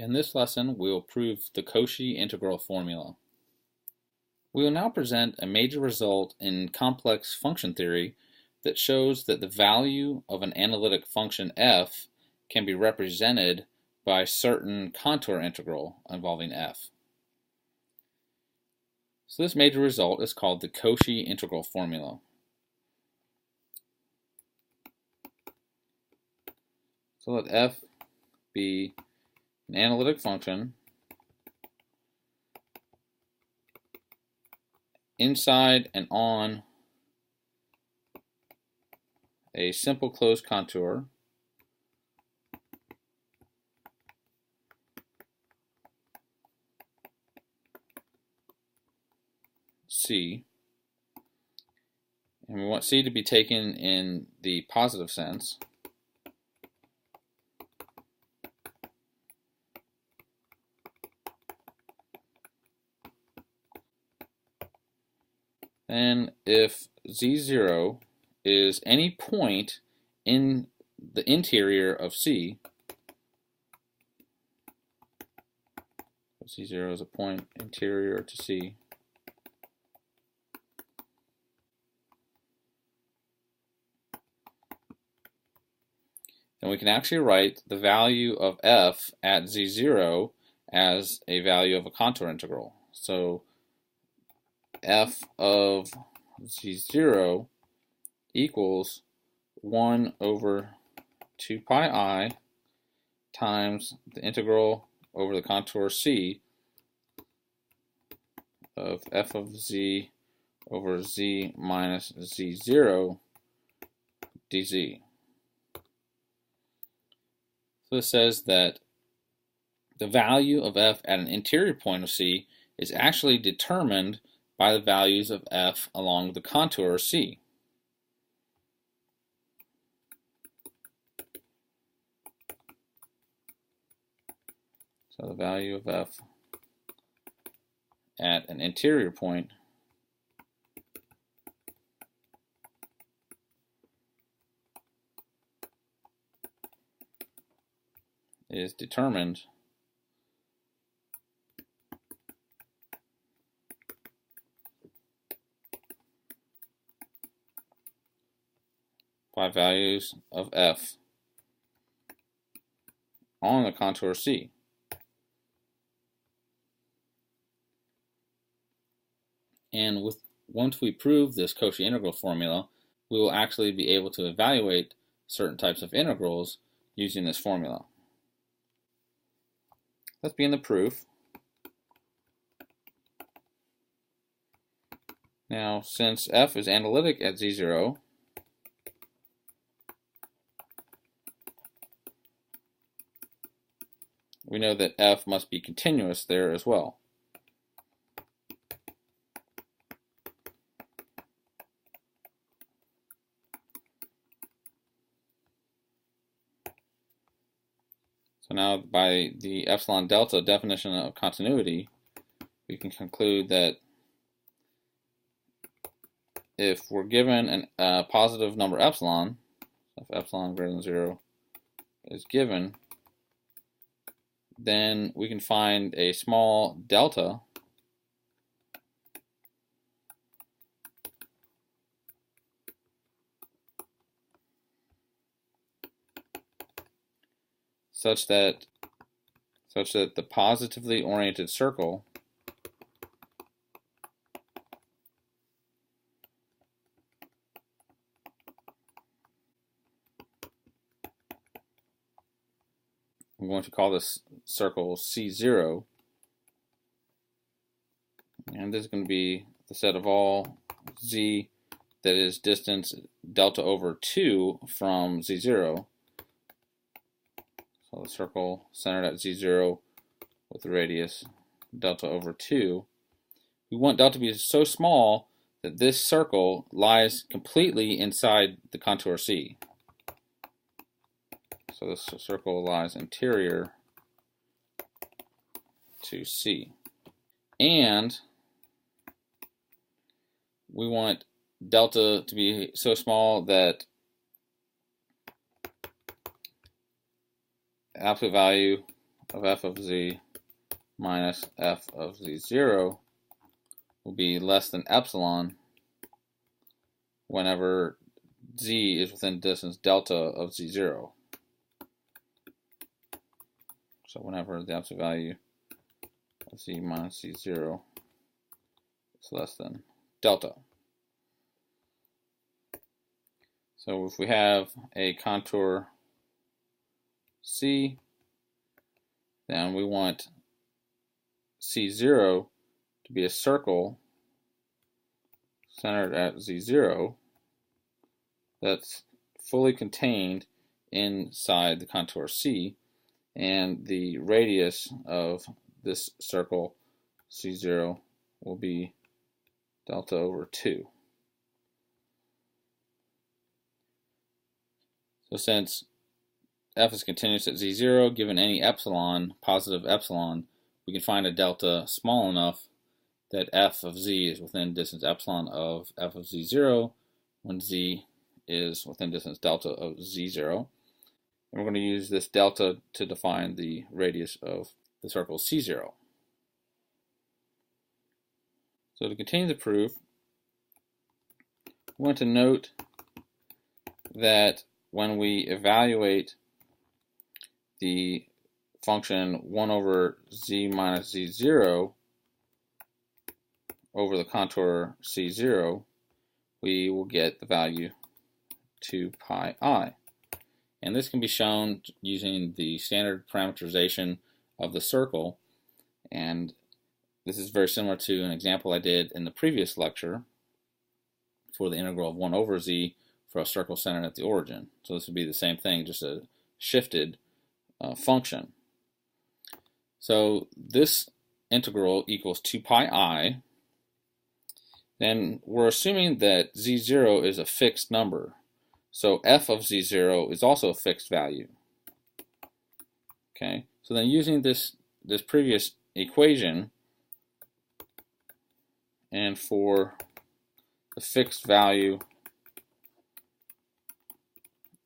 In this lesson, we will prove the Cauchy integral formula. We will now present a major result in complex function theory that shows that the value of an analytic function f can be represented by a certain contour integral involving f. So this major result is called the Cauchy integral formula. So let f be an analytic function inside and on a simple closed contour C, and we want C to be taken in the positive sense. Then if Z0 is any point in the interior of C, Z0 is a point interior to C, then we can actually write the value of f at Z0 as a value of a contour integral. So f of Z0 equals 1 over 2 pi I times the integral over the contour C of f of z over z minus z0 dz. So this says that the value of f at an interior point of C is actually determined by the values of f along the contour C. So the value of f at an interior point is determined by values of f on the contour C. And once we prove this Cauchy integral formula, we will actually be able to evaluate certain types of integrals using this formula. Let's begin the proof. Now, since f is analytic at Z0, we know that f must be continuous there as well. So now, by the epsilon delta definition of continuity, we can conclude that if we're given a positive number epsilon, if epsilon greater than 0 is given, then we can find a small delta such that the positively oriented circle I'm going to call this circle C0, and this is going to be the set of all z that is distance delta over 2 from Z0. So the circle centered at Z0 with the radius delta over 2. We want delta to be so small that this circle lies completely inside the contour C. So this circle lies interior to C. And we want delta to be so small that absolute value of f of z minus f of z0 will be less than epsilon whenever z is within distance delta of z0. So whenever the absolute value of z minus z0 is less than delta. So if we have a contour C, then we want C0 to be a circle centered at Z0 that's fully contained inside the contour C, and the radius of this circle C0 will be delta over 2. So since f is continuous at z0, given any epsilon, positive epsilon, we can find a delta small enough that f of z is within distance epsilon of f of z0 when z is within distance delta of z0. And we're going to use this delta to define the radius of the circle C0. So to continue the proof, we want to note that when we evaluate the function 1 over z minus z0 over the contour C0, we will get the value 2 pi I. And this can be shown using the standard parameterization of the circle. And this is very similar to an example I did in the previous lecture for the integral of 1 over z for a circle centered at the origin. So this would be the same thing, just a shifted function. So this integral equals 2 pi I. Then we're assuming that z0 is a fixed number. So f of z0 is also a fixed value. Okay, so then using this previous equation, and for the fixed value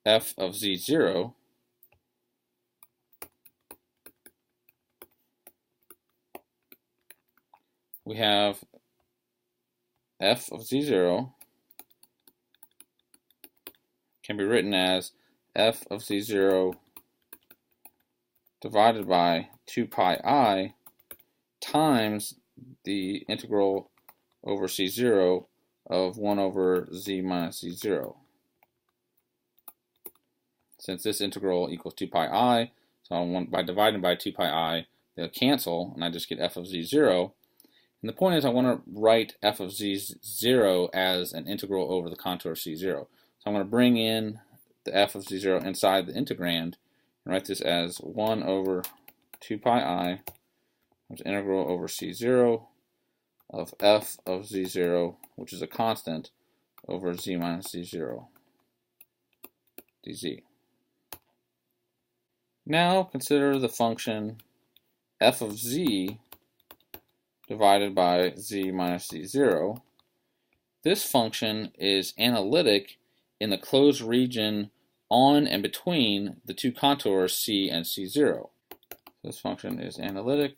f of z0, we have f of z0 can be written as f of z0 divided by 2 pi I times the integral over c0 of 1 over z minus z0. Since this integral equals 2 pi I, so by dividing by 2 pi I, they'll cancel, and I just get f of z0. And the point is I want to write f of z0 as an integral over the contour C0. So I'm going to bring in the f of z0 inside the integrand and write this as 1 over 2 pi I times integral over C0 of f of z0, which is a constant, over z minus z0 dz. Now consider the function f of z divided by z minus z0. This function is analytic in the closed region on and between the two contours C and C0. This function is analytic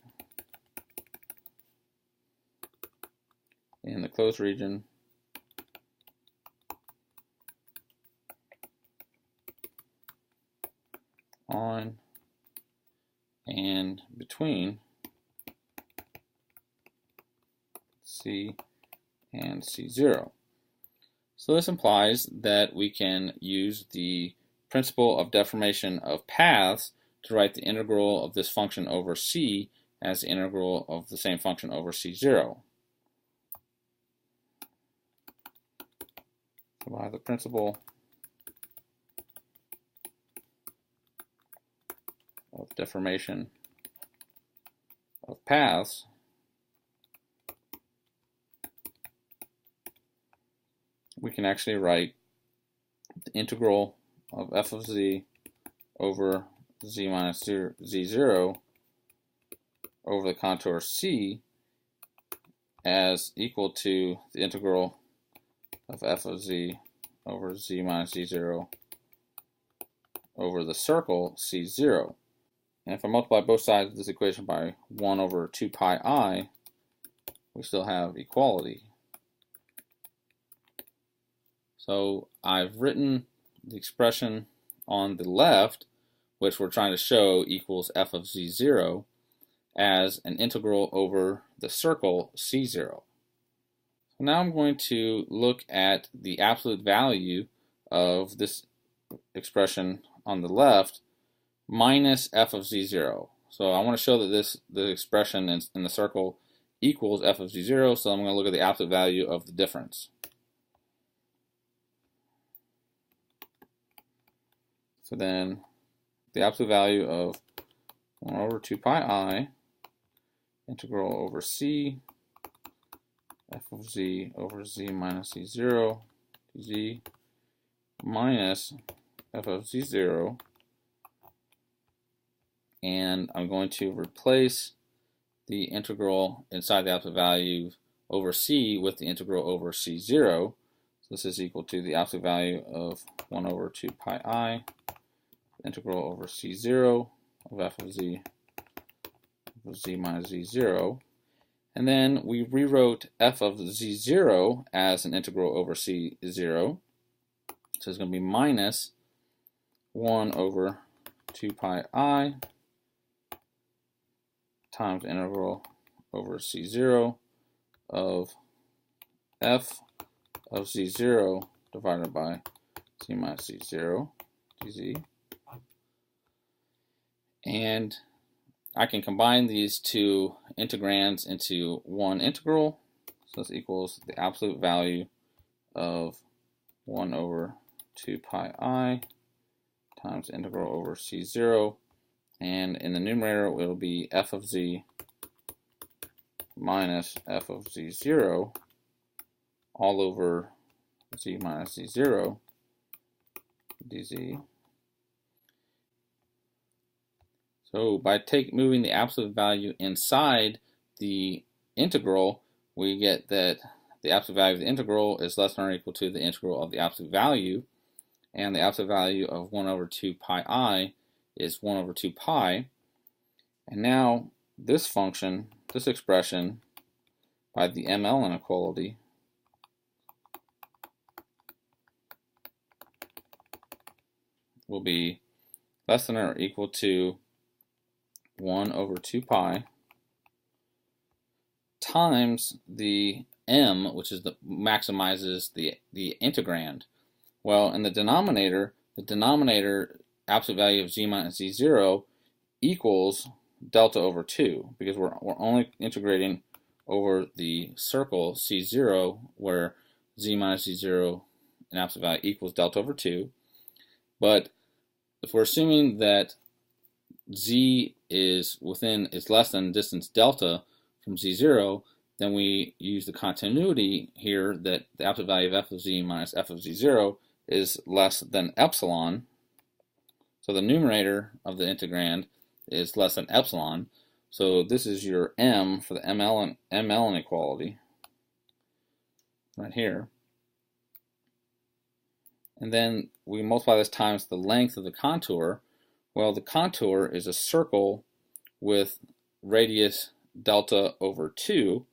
in the closed region on and between C and C0. So this implies that we can use the principle of deformation of paths to write the integral of this function over C as the integral of the same function over C0. So by the principle of deformation of paths, we can actually write the integral of f of z over z minus z0 over the contour C as equal to the integral of f of z over z minus z0 over the circle C0. And if I multiply both sides of this equation by 1 over 2 pi I, we still have equality. So I've written the expression on the left, which we're trying to show equals f of z0, as an integral over the circle c0. So now I'm going to look at the absolute value of this expression on the left minus f of z0. So I want to show that the expression in the circle equals f of z0, so I'm going to look at the absolute value of the difference. So then the absolute value of 1 over 2 pi I integral over c f of z over z minus z0 dz minus f of z0, and I'm going to replace the integral inside the absolute value over c with the integral over c0. So this is equal to the absolute value of 1 over 2 pi I integral over c0 of f of z minus z0. And then we rewrote f of z0 as an integral over c0. So it's going to be minus 1 over 2 pi I times integral over c0 of f of z0 divided by z minus z0 dz. And I can combine these two integrands into one integral. So this equals the absolute value of 1 over 2 pi I times integral over c0. And in the numerator, it will be f of z minus f of z0 all over z minus z0 dz. So by moving the absolute value inside the integral, we get that the absolute value of the integral is less than or equal to the integral of the absolute value, and the absolute value of 1 over 2 pi I is 1 over 2 pi. And now this function, this expression, by the ML inequality, will be less than or equal to 1 over 2 pi times the m, which is maximizes the integrand. Well, in the denominator absolute value of z minus z0 equals delta over 2, because we're only integrating over the circle c0, where z minus z0 in absolute value equals delta over 2. But if we're assuming that z is less than distance delta from z0, then we use the continuity here that the absolute value of f of z minus f of z0 is less than epsilon. So the numerator of the integrand is less than epsilon. So this is your m for the ML inequality right here. And then we multiply this times the length of the contour. Well, the contour is a circle with radius delta over 2.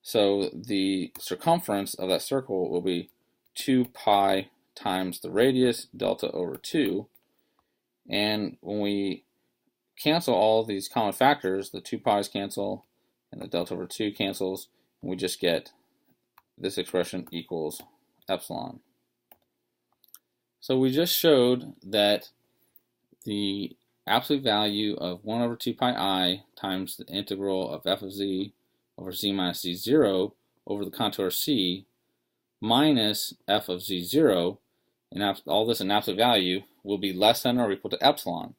So the circumference of that circle will be 2 pi times the radius delta over 2. And when we cancel all these common factors, the 2 pi's cancel and the delta over 2 cancels, and we just get this expression equals epsilon. So we just showed that the absolute value of 1 over 2 pi I times the integral of f of z over z minus z0 over the contour c minus f of z0, and all this in absolute value, will be less than or equal to epsilon.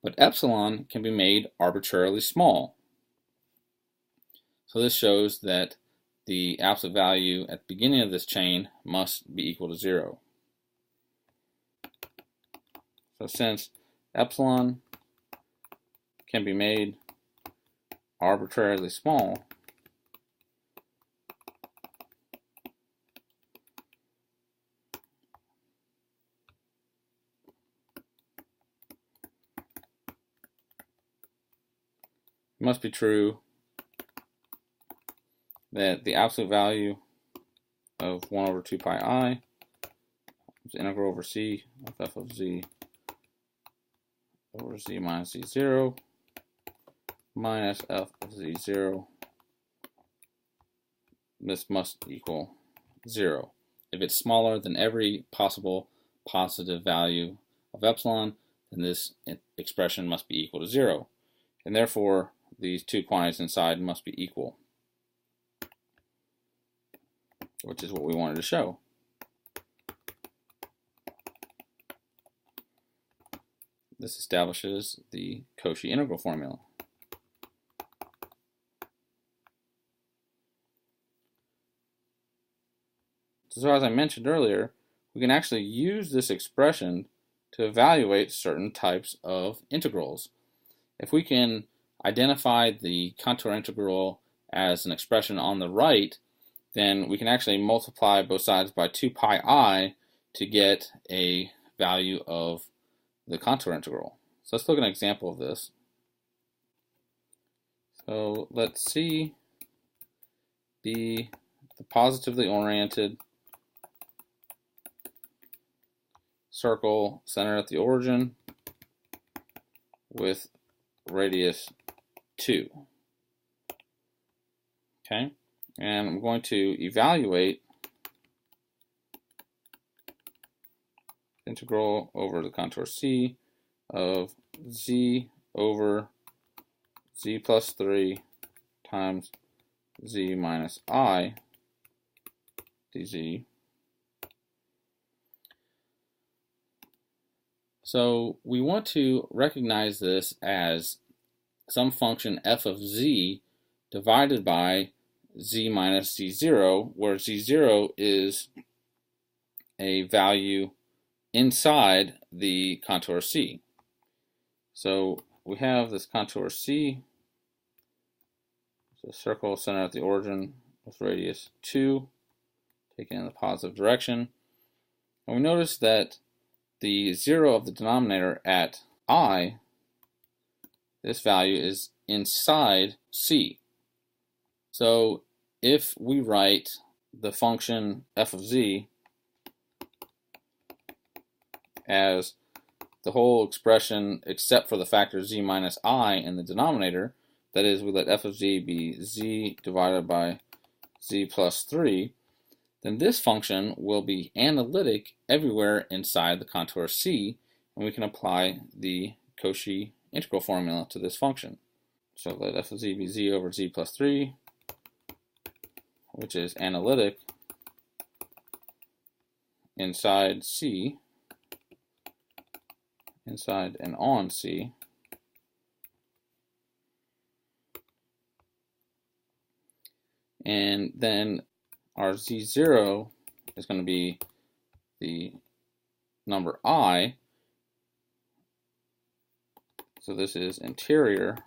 But epsilon can be made arbitrarily small. So this shows that the absolute value at the beginning of this chain must be equal to 0. So since epsilon can be made arbitrarily small, it must be true that the absolute value of 1 over 2 pi I is integral over c of f of z over z minus z0 minus f of z0. This must equal 0. If it's smaller than every possible positive value of epsilon, then this expression must be equal to 0. And therefore, these two quantities inside must be equal, which is what we wanted to show. This establishes the Cauchy integral formula. So as I mentioned earlier, we can actually use this expression to evaluate certain types of integrals. If we can identify the contour integral as an expression on the right, then we can actually multiply both sides by 2 pi I to get a value of the contour integral. So let's look at an example of this. So let C be the positively oriented circle centered at the origin with radius 2. Okay, and I'm going to evaluate integral over the contour C of z over z plus 3 times z minus I dz. So we want to recognize this as some function f of z divided by z minus z0, where z0 is a value inside the contour C. So we have this contour C, it's a circle centered at the origin with radius 2, taken in the positive direction. And we notice that the 0 of the denominator at I, this value is inside C. So if we write the function f of z as the whole expression except for the factor z minus I in the denominator, that is, we let f of z be z divided by z plus 3, then this function will be analytic everywhere inside the contour C, and we can apply the Cauchy integral formula to this function. So let f of z be z over z plus 3, which is analytic inside C, inside and on C. And then our z0 is going to be the number I. So this is interior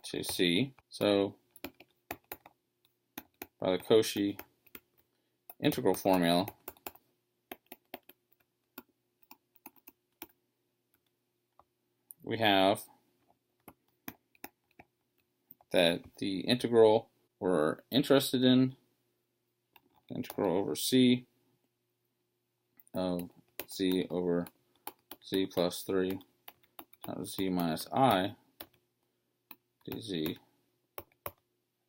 to C. So by the Cauchy integral formula, we have that the integral we're interested in, integral over C of z over z plus 3 times z minus I dz,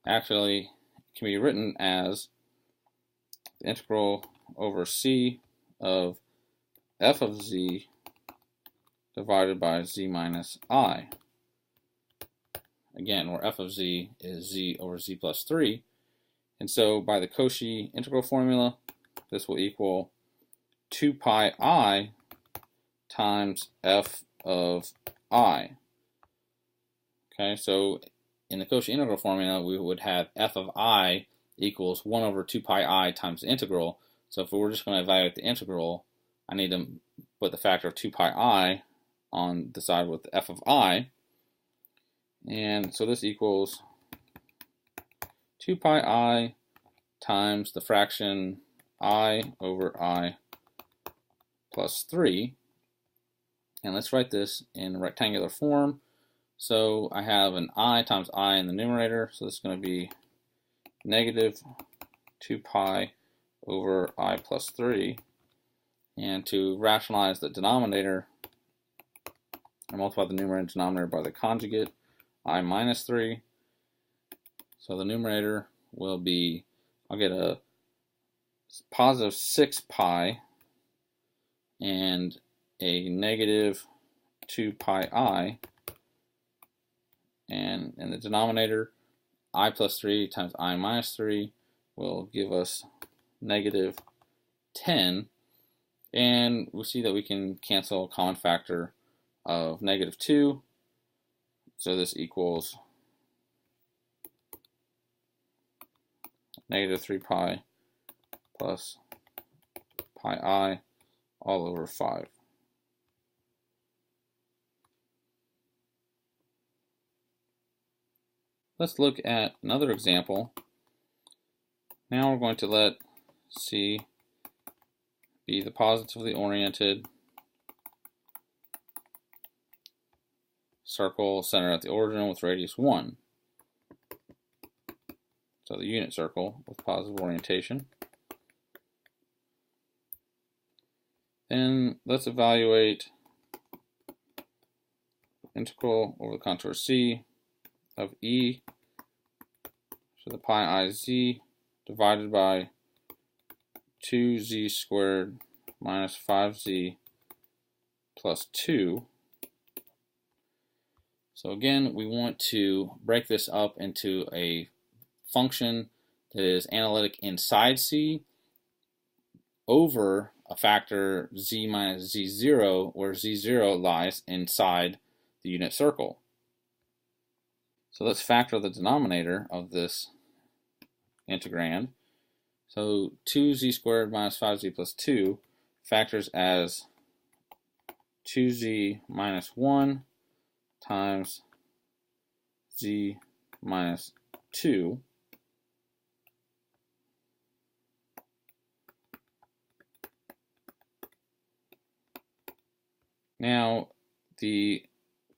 actually can be written as the integral over C of f of z divided by z minus I. Again, where f of z is z over z plus 3. And so by the Cauchy integral formula, this will equal 2 pi I times f of I. Okay, so in the Cauchy integral formula, we would have f of I equals 1 over 2 pi I times the integral. So if we were just going to evaluate the integral, I need to put the factor of 2 pi I on the side with f of I. And so this equals 2 pi I times the fraction I over I plus 3. And let's write this in rectangular form. So I have an I times I in the numerator, so this is going to be negative 2 pi over I plus 3. And to rationalize the denominator, I multiply the numerator and denominator by the conjugate, I minus 3. So the numerator will be, I'll get a positive 6 pi and a negative 2 pi I. And in the denominator, I plus 3 times I minus 3 will give us negative 10. And we see that we can cancel a common factor of negative 2. So this equals negative 3 pi plus pi I all over 5. Let's look at another example. Now we're going to let C be the positively oriented circle centered at the origin with radius 1. So the unit circle with positive orientation. Then let's evaluate integral over the contour C of e to the pi I z divided by 2z squared minus 5z plus 2. So again, we want to break this up into a function that is analytic inside C over a factor z minus z0, where z0 lies inside the unit circle. So let's factor the denominator of this integrand. So 2z squared minus 5z plus 2 factors as 2z minus 1 times z minus 2. Now, the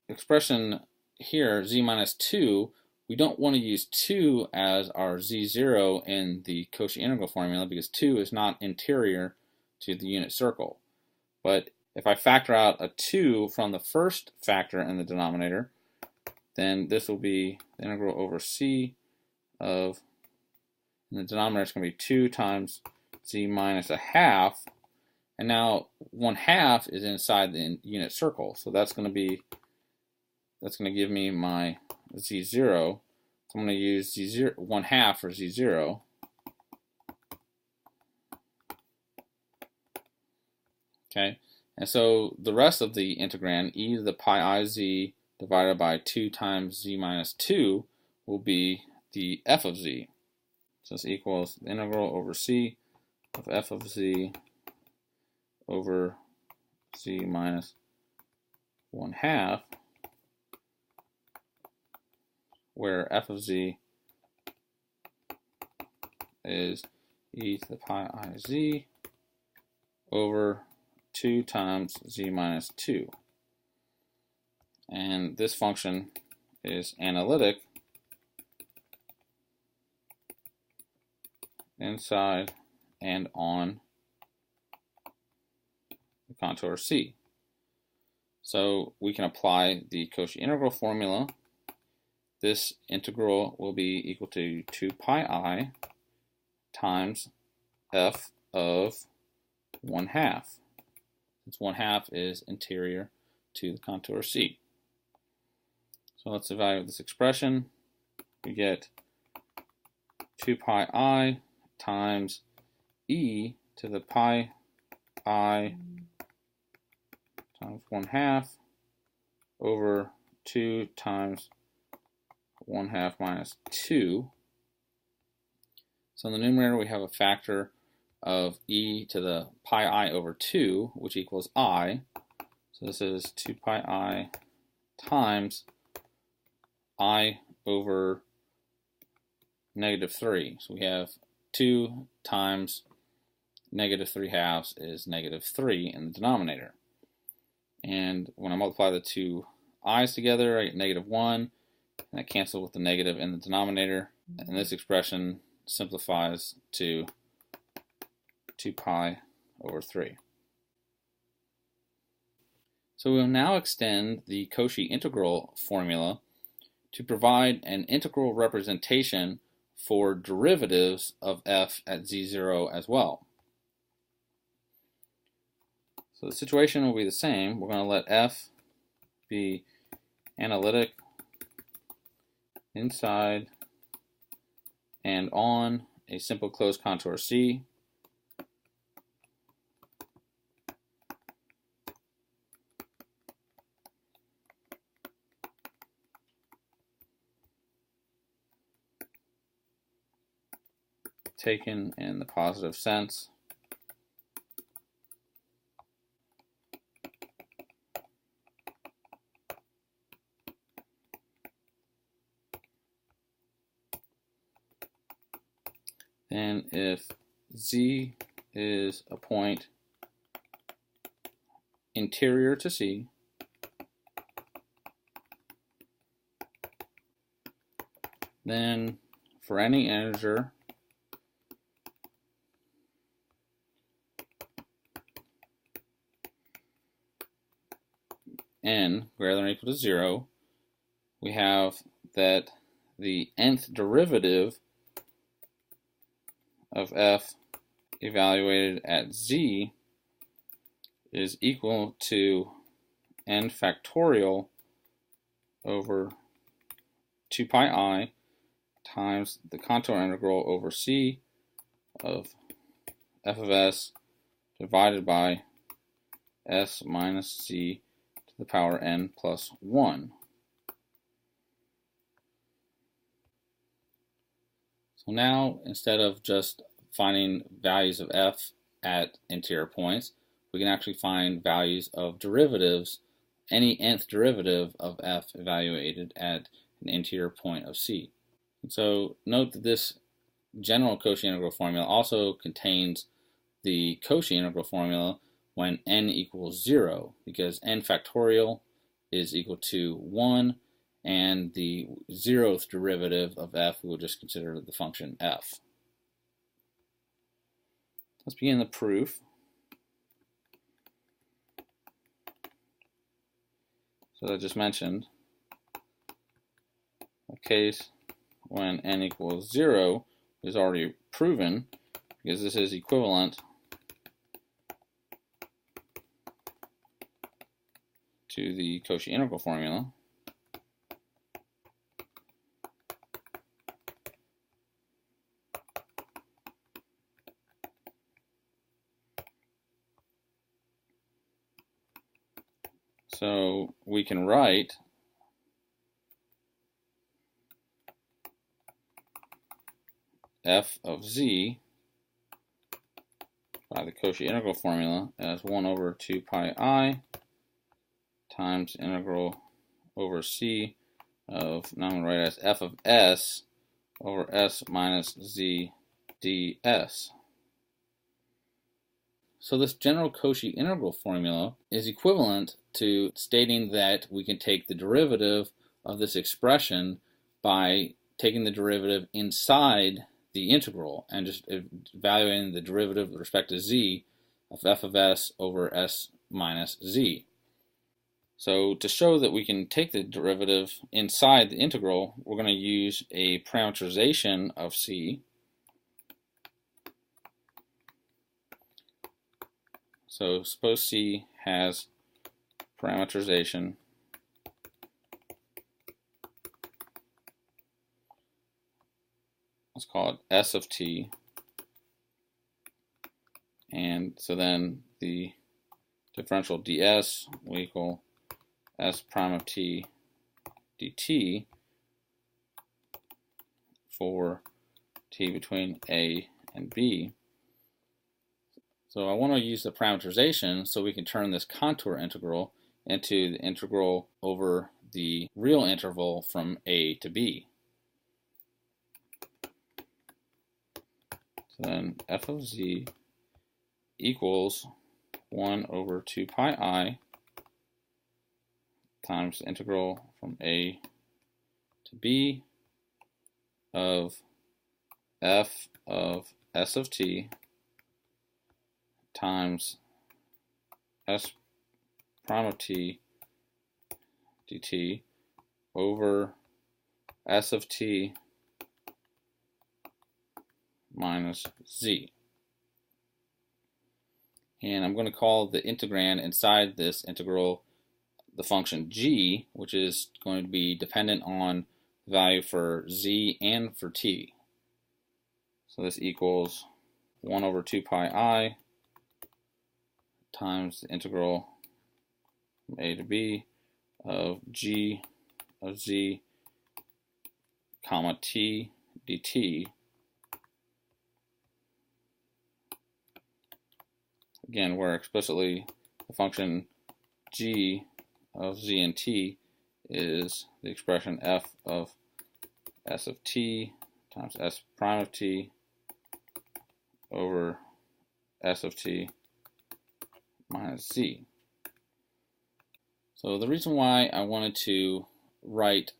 expression here, z minus 2, we don't want to use 2 as our z0 in the Cauchy integral formula because 2 is not interior to the unit circle. But if I factor out a 2 from the first factor in the denominator, then this will be the integral over c of, in the denominator it's going to be 2 times z minus a half. And now 1/2 is inside the unit circle, so that's going to give me my z0. So I'm going to use z0 1/2 for z0. Okay, and so the rest of the integrand, e to the pi I z divided by 2 times z minus 2, will be the f of z. So this equals the integral over c of f of z over z minus 1/2, where f of z is e to the pi I z over 2 times z minus 2. And this function is analytic inside and on the contour C. So we can apply the Cauchy integral formula. This integral will be equal to 2 pi I times f of 1/2. Since 1/2 is interior to the contour C. So let's evaluate this expression. We get 2 pi I times e to the pi I times 1/2 over 2 times 1/2 minus 2. So in the numerator we have a factor of e to the pi I over 2, which equals I. So this is 2 pi I times I over negative 3. So we have 2 times negative 3/2 is negative 3 in the denominator. And when I multiply the two i's together, I get -1, and I cancel with the negative in the denominator, and this expression simplifies to 2 pi over 3. So we'll now extend the Cauchy integral formula to provide an integral representation for derivatives of f at z0 as well. So the situation will be the same. We're going to let f be analytic inside and on a simple closed contour C. Taken in the positive sense. Then if Z is a point interior to C, then for any integer n greater than or equal to 0, we have that the nth derivative of f evaluated at z is equal to n factorial over 2 pi I times the contour integral over c of f of s divided by s minus z to the power n plus 1. So now, instead of just finding values of f at interior points, we can actually find values of derivatives, any nth derivative of f evaluated at an interior point of C. And so note that this general Cauchy integral formula also contains the Cauchy integral formula when n equals 0, because n factorial is equal to 1, and the 0th derivative of f we will just consider the function f. Let's begin the proof. So as I just mentioned, a case when n equals 0 is already proven, because this is equivalent to the Cauchy integral formula. So we can write f of z by the Cauchy integral formula as 1 over 2 pi I times integral over c of, now I'm going to write as f of s over s minus z ds. So this general Cauchy integral formula is equivalent to stating that we can take the derivative of this expression by taking the derivative inside the integral and just evaluating the derivative with respect to z of f of s over s minus z. So to show that we can take the derivative inside the integral, we're going to use a parameterization of c. So suppose C has parameterization let's call it S of t, and so then the differential ds will equal s prime of t dt for t between a and b. So I want to use the parameterization so we can turn this contour integral into the integral over the real interval from a to b. So then f of z equals 1 over 2 pi I times the integral from a to b of f of s of t times s prime of t dt over s of t minus z. And I'm going to call the integrand inside this integral the function g, which is going to be dependent on the value for z and for t. So this equals 1 over 2 pi I times the integral from a to b of g of z comma t dt. Again, where explicitly the function g of z and t is the expression f of s of t times s prime of t over s of t minus z. So the reason why I wanted to write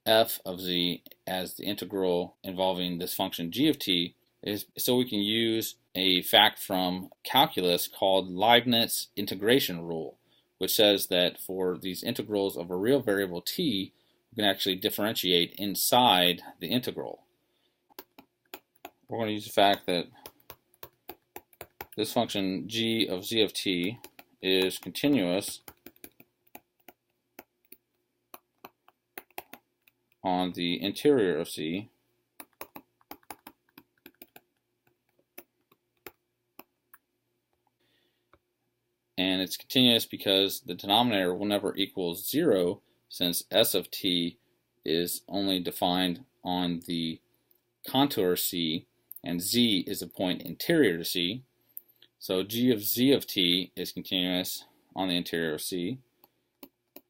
f of z as the integral involving this function g of t is so we can use a fact from calculus called Leibniz integration rule, which says that for these integrals of a real variable t, we can actually differentiate inside the integral. We're going to use the fact that this function g of z of t is continuous on the interior of c, and it's continuous because the denominator will never equal 0, since s of t is only defined on the contour c and z is a point interior to c. So g of z of t is continuous on the interior of c,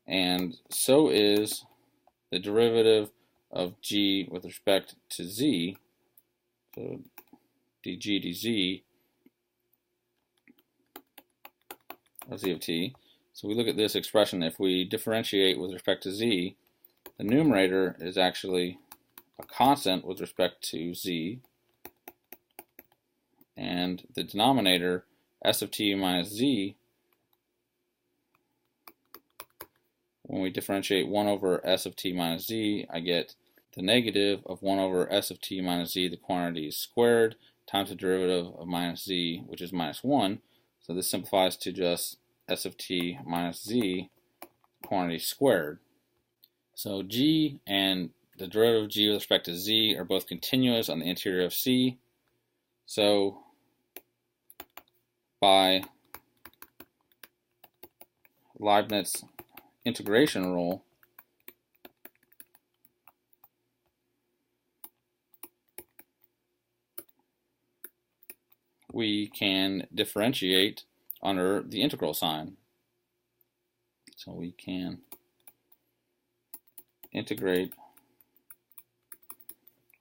and so is the derivative of g with respect to z, so dg dz of z of t. So we look at this expression, if we differentiate with respect to z, the numerator is actually a constant with respect to z, and the denominator, s of t minus z, when we differentiate 1 over s of t minus z, I get the negative of 1 over s of t minus z, the quantity squared, times the derivative of minus z, which is minus 1. So this simplifies to just s of t minus z, quantity squared. So g and the derivative of g with respect to z are both continuous on the interior of c. So by Leibniz integration rule, we can differentiate under the integral sign. So we can integrate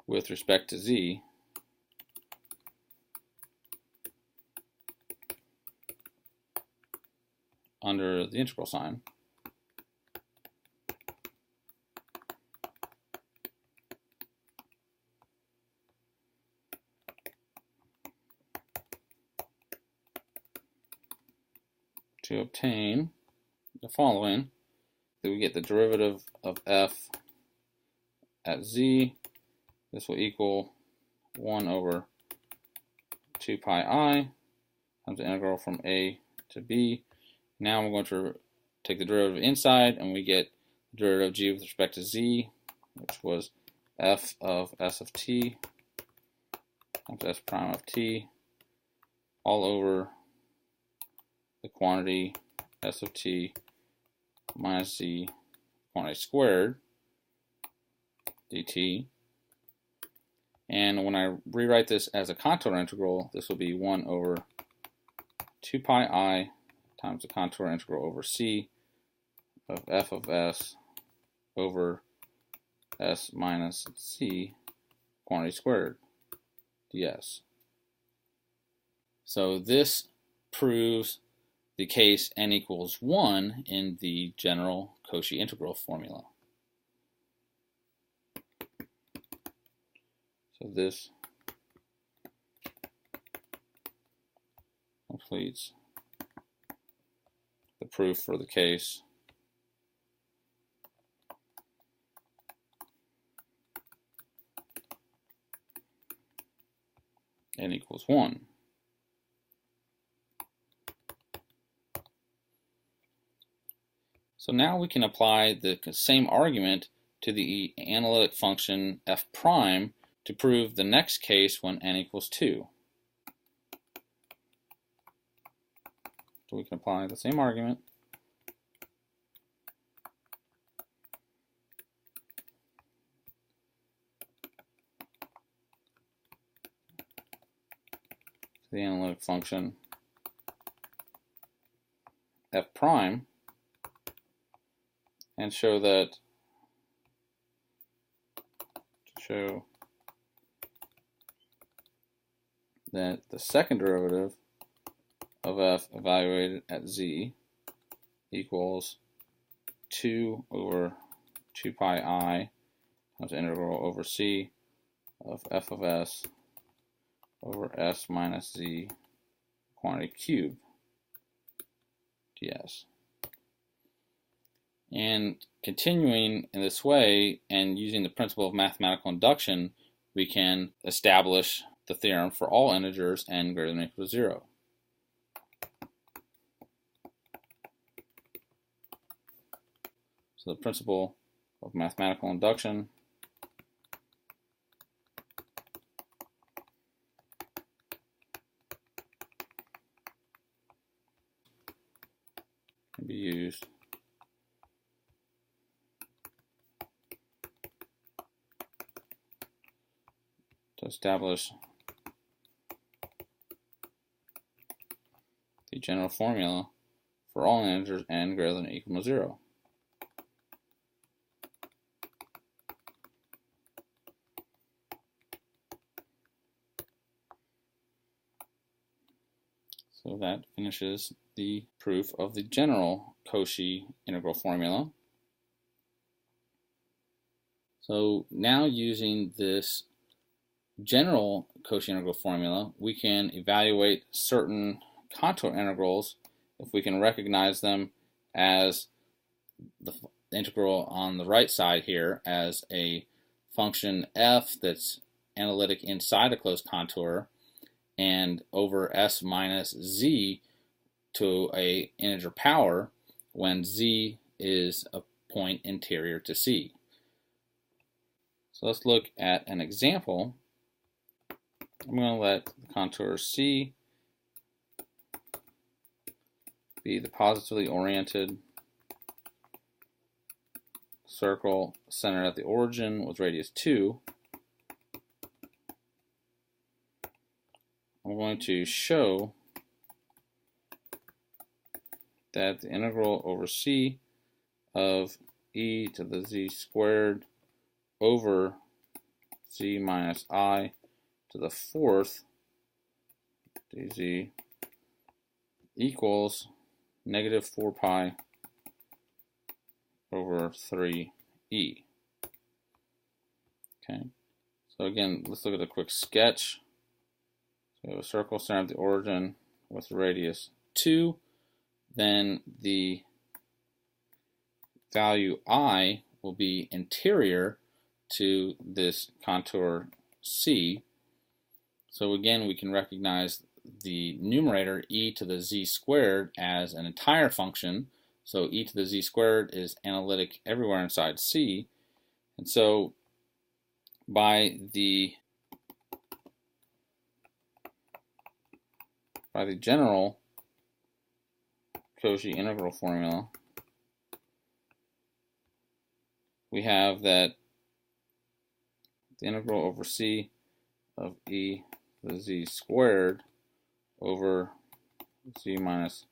with respect to z under the integral sign. To obtain the following, that we get the derivative of f at z. This will equal 1 over 2 pi I times the integral from a to b. Now we're going to take the derivative inside, and we get the derivative of g with respect to z, which was f of s of t times s prime of t, all over the quantity s of t minus z, quantity squared, dt. And when I rewrite this as a contour integral, this will be 1 over 2 pi I times the contour integral over c of f of s over s minus c, quantity squared, ds. So this proves the case n equals 1 in the general Cauchy integral formula. So this completes the proof for the case n equals 1. So now we can apply the same argument to the analytic function f prime to prove the next case when n equals 2. So we can apply the same argument to the analytic function f prime and show that the second derivative of f evaluated at z equals 2 over 2 pi I times integral over c of f of s over s minus z quantity cubed ds. And continuing in this way and using the principle of mathematical induction, we can establish the theorem for all integers n greater than or equal to 0. So the principle of mathematical induction can be used to establish the general formula for all integers n greater than or equal to 0. So that finishes the proof of the general Cauchy integral formula. So now using this general Cauchy integral formula, we can evaluate certain contour integrals if we can recognize them as the integral on the right side here as a function f that's analytic inside a closed contour and over s minus z to a integer power when z is a point interior to c. So let's look at an example. I'm going to let the contour C be the positively oriented circle centered at the origin with radius 2. I'm going to show that the integral over C of e to the z squared over z minus I to the fourth dz equals negative 4 pi over 3e. Okay, so again, let's look at a quick sketch. So we have a circle centered at the origin with radius 2. Then the value I will be interior to this contour C. So again, we can recognize the numerator e to the z squared as an entire function. So e to the z squared is analytic everywhere inside C. And so by the general Cauchy integral formula, we have that the integral over C of e to the z squared over z minus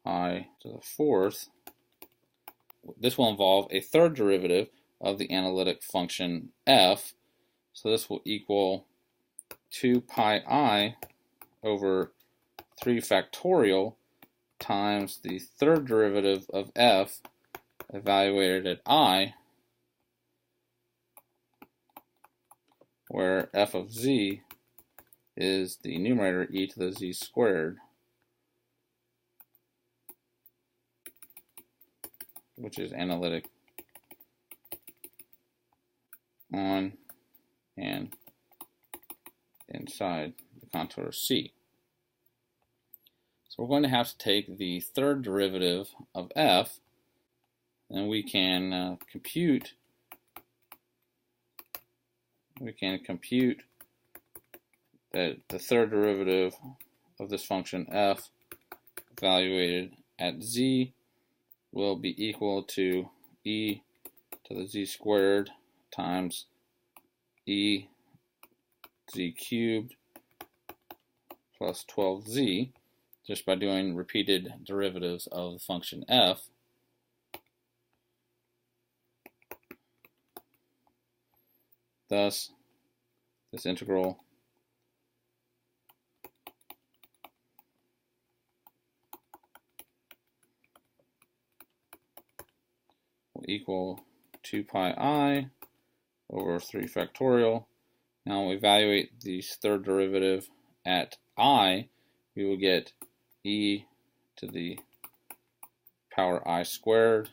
I to the fourth. This will involve a third derivative of the analytic function f. So this will equal 2 pi I over 3 factorial times the third derivative of f evaluated at I, where f of z is the numerator e to the z squared, which is analytic on and inside the contour C. So we're going to have to take the third derivative of f, and we can compute that the third derivative of this function f evaluated at z will be equal to e to the z squared times e z cubed plus 12z, just by doing repeated derivatives of the function f. Thus, this integral will equal 2 pi I over 3 factorial. Now when we evaluate the third derivative at I, we will get e to the power I squared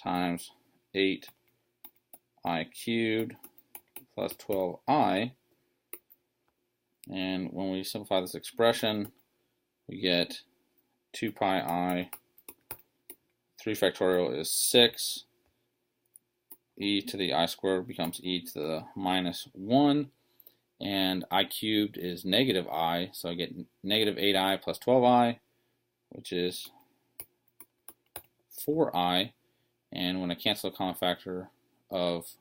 times 8I cubed plus 12I. And when we simplify this expression, we get 2 pi I, 3 factorial is 6, e to the I squared becomes e to the minus 1, and I cubed is negative I, so I get negative 8I plus 12I, which is 4I, and when I cancel a common factor of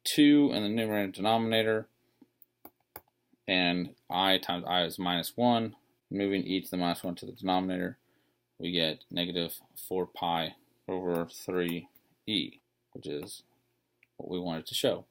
2 in the numerator and denominator, and I times I is minus 1, moving e to the minus 1 to the denominator, we get negative 4 pi over 3e, which is what we wanted to show.